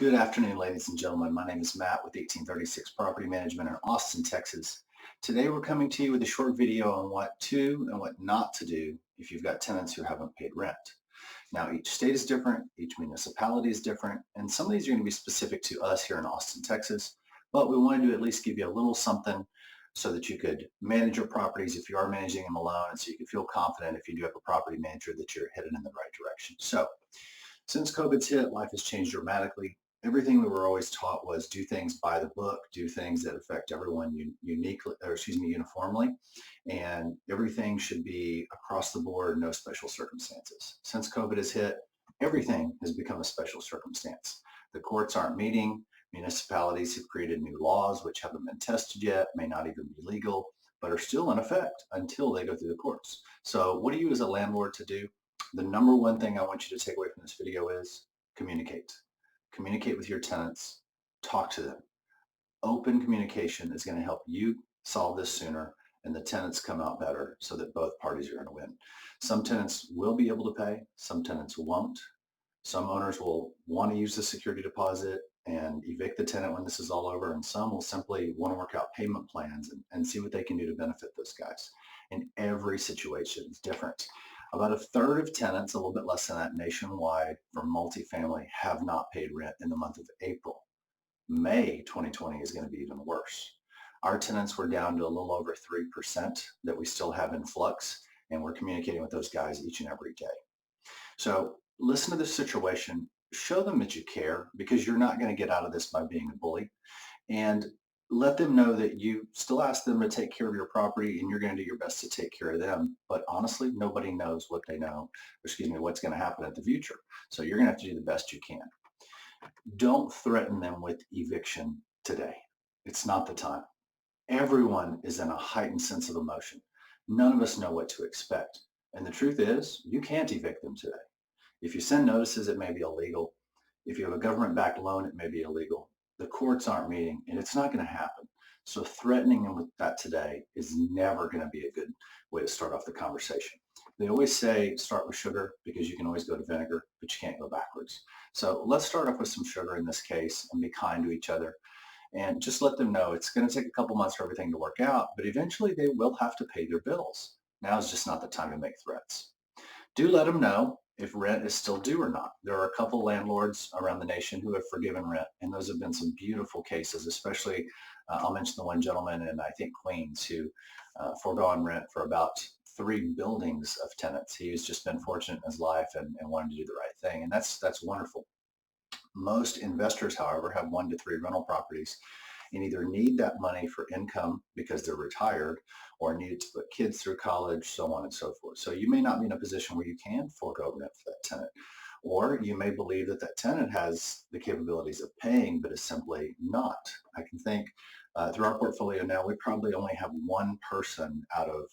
Good afternoon, ladies and gentlemen. My name is Matt with 1836 Property Management in Austin, Texas. Today we're coming to you with a short video on what to and what not to do if you've got tenants who haven't paid rent. Now, each state is different, each municipality is different, and some of these are going to be specific to us here in Austin, Texas, but we wanted to at least give you a little something so that you could manage your properties if you are managing them alone, and so you can feel confident if you do have a property manager that you're headed in the right direction. So, since COVID's hit, life has changed dramatically. Everything we were always taught was do things by the book, do things that affect everyone uniquely, or excuse me, uniformly, and everything should be across the board, no special circumstances. Since COVID has hit, everything has become a special circumstance. The courts aren't meeting. Municipalities have created new laws which haven't been tested yet, may not even be legal, but are still in effect until they go through the courts. So what do you as a landlord to do? The number one thing I want you to take away from this video is communicate. Communicate with your tenants, talk to them. Open communication is going to help you solve this sooner and the tenants come out better so that both parties are going to win. Some tenants will be able to pay, some tenants won't. Some owners will want to use the security deposit and evict the tenant when this is all over, and some will simply want to work out payment plans and see what they can do to benefit those guys. And every situation is different. About a third of tenants, a little bit less than that nationwide for multifamily, have not paid rent in the month of April. May 2020 is going to be even worse. Our tenants were down to a little over 3% that we still have in flux, and we're communicating with those guys each and every day. So listen to the situation, show them that you care because you're not going to get out of this by being a bully, and let them know that you still ask them to take care of your property and you're going to do your best to take care of them. But honestly, nobody knows what they know, what's going to happen in the future. So you're going to have to do the best you can. Don't threaten them with eviction today. It's not the time. Everyone is in a heightened sense of emotion. None of us know what to expect. And the truth is, you can't evict them today. If you send notices, it may be illegal. If you have a government-backed loan, it may be illegal. The courts aren't meeting, and it's not going to happen. So threatening them with that today is never going to be a good way to start off the conversation. They always say start with sugar because you can always go to vinegar, but you can't go backwards. So let's start off with some sugar in this case and be kind to each other and just let them know it's going to take a couple months for everything to work out, but eventually they will have to pay their bills. Now is just not the time to make threats. Do let them know if rent is still due or not. There are a couple landlords around the nation who have forgiven rent, and those have been some beautiful cases, especially I'll mention the one gentleman in, I think, Queens, who foregone rent for about 3 buildings of tenants. He's just been fortunate in his life and wanted to do the right thing, and that's wonderful. Most investors, however, have 1 to 3 rental properties and either need that money for income because they're retired or need it to put kids through college, so on and so forth. So you may not be in a position where you can forego rent for that tenant. Or you may believe that that tenant has the capabilities of paying, but is simply not. I can think through our portfolio now, we probably only have one person out of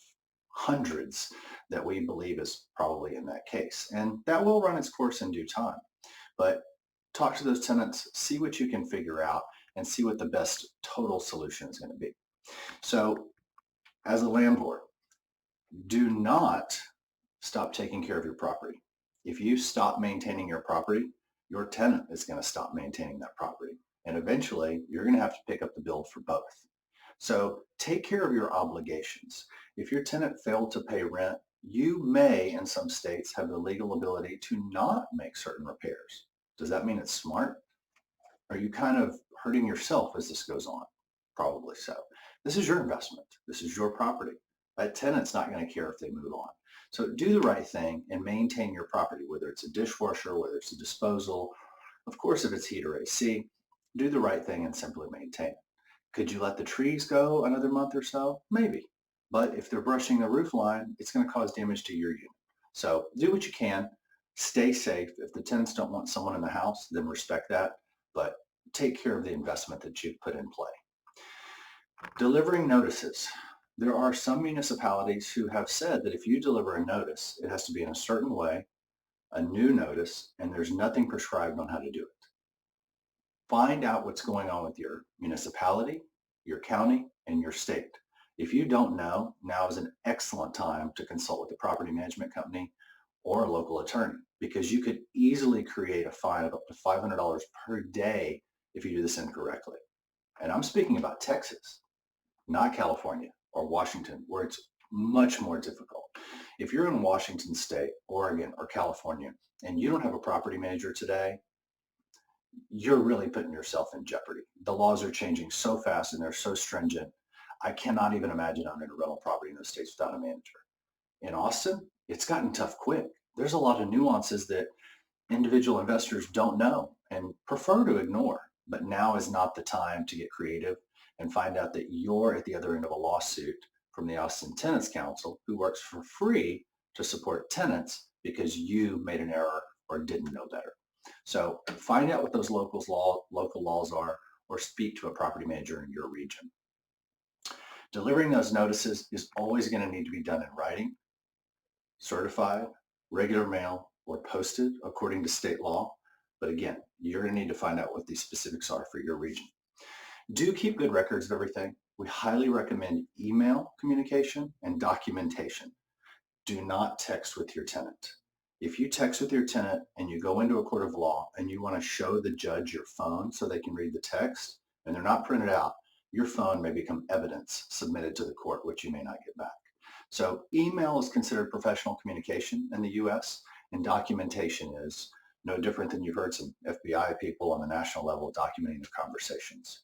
hundreds that we believe is probably in that case. And that will run its course in due time. But talk to those tenants, see what you can figure out, and see what the best total solution is going to be. So as a landlord, do not stop taking care of your property. If you stop maintaining your property, your tenant is going to stop maintaining that property. And eventually, you're going to have to pick up the bill for both. So take care of your obligations. If your tenant failed to pay rent, you may, in some states, have the legal ability to not make certain repairs. Does that mean it's smart? Are you kind of hurting yourself as this goes on? Probably so. This is your investment. This is your property. That tenant's not going to care if they move on. So do the right thing and maintain your property, whether it's a dishwasher, whether it's a disposal. Of course, if it's heat or AC, do the right thing and simply maintain it. Could you let the trees go another month or so? Maybe. But if they're brushing the roof line, it's going to cause damage to your unit. So do what you can. Stay safe. If the tenants don't want someone in the house, then respect that. But take care of the investment that you've put in play. Delivering notices. There are some municipalities who have said that if you deliver a notice, it has to be in a certain way, a new notice, and there's nothing prescribed on how to do it. Find out what's going on with your municipality, your county, and your state. If you don't know, now is an excellent time to consult with a property management company or a local attorney. because you could easily create a fine of up to $500 per day if you do this incorrectly. And I'm speaking about Texas, not California or Washington, where it's much more difficult. If you're in Washington State, Oregon, or California, and you don't have a property manager today, you're really putting yourself in jeopardy. The laws are changing so fast and they're so stringent. I cannot even imagine owning a rental property in those states without a manager. In Austin, it's gotten tough quick. There's a lot of nuances that individual investors don't know and prefer to ignore. But now is not the time to get creative and find out that you're at the other end of a lawsuit from the Austin Tenants Council, who works for free to support tenants because you made an error or didn't know better. So find out what those local laws are, or speak to a property manager in your region. Delivering those notices is always going to need to be done in writing, certified, regular mail, or posted according to state law. But again, you're going to need to find out what these specifics are for your region. Do keep good records of everything. We highly recommend email communication and documentation. Do not text with your tenant. If you text with your tenant and you go into a court of law and you want to show the judge your phone so they can read the text and they're not printed out, your phone may become evidence submitted to the court, which you may not get back. So email is considered professional communication in the US, and documentation is no different than you've heard some FBI people on the national level documenting their conversations.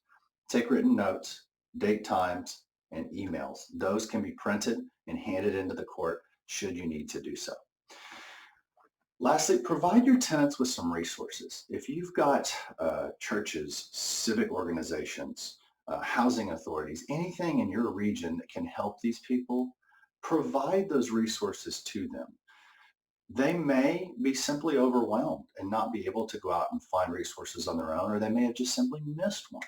Take written notes, date times, and emails. Those can be printed and handed into the court should you need to do so. Lastly, provide your tenants with some resources. If you've got churches, civic organizations, housing authorities, anything in your region that can help these people, provide those resources to them. They may be simply overwhelmed and not be able to go out and find resources on their own, or they may have just simply missed one.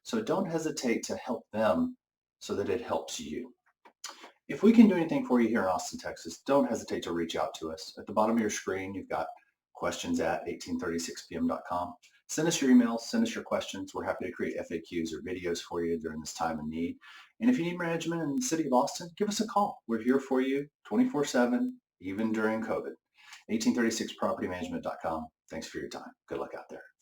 So don't hesitate to help them so that it helps you. If we can do anything for you here in Austin, Texas, don't hesitate to reach out to us. At the bottom of your screen, you've got questions at 1836pm.com. Send us your emails, send us your questions. We're happy to create FAQs or videos for you during this time of need. And if you need management in the city of Austin, give us a call. We're here for you 24/7, even during COVID. 1836propertymanagement.com. Thanks for your time. Good luck out there.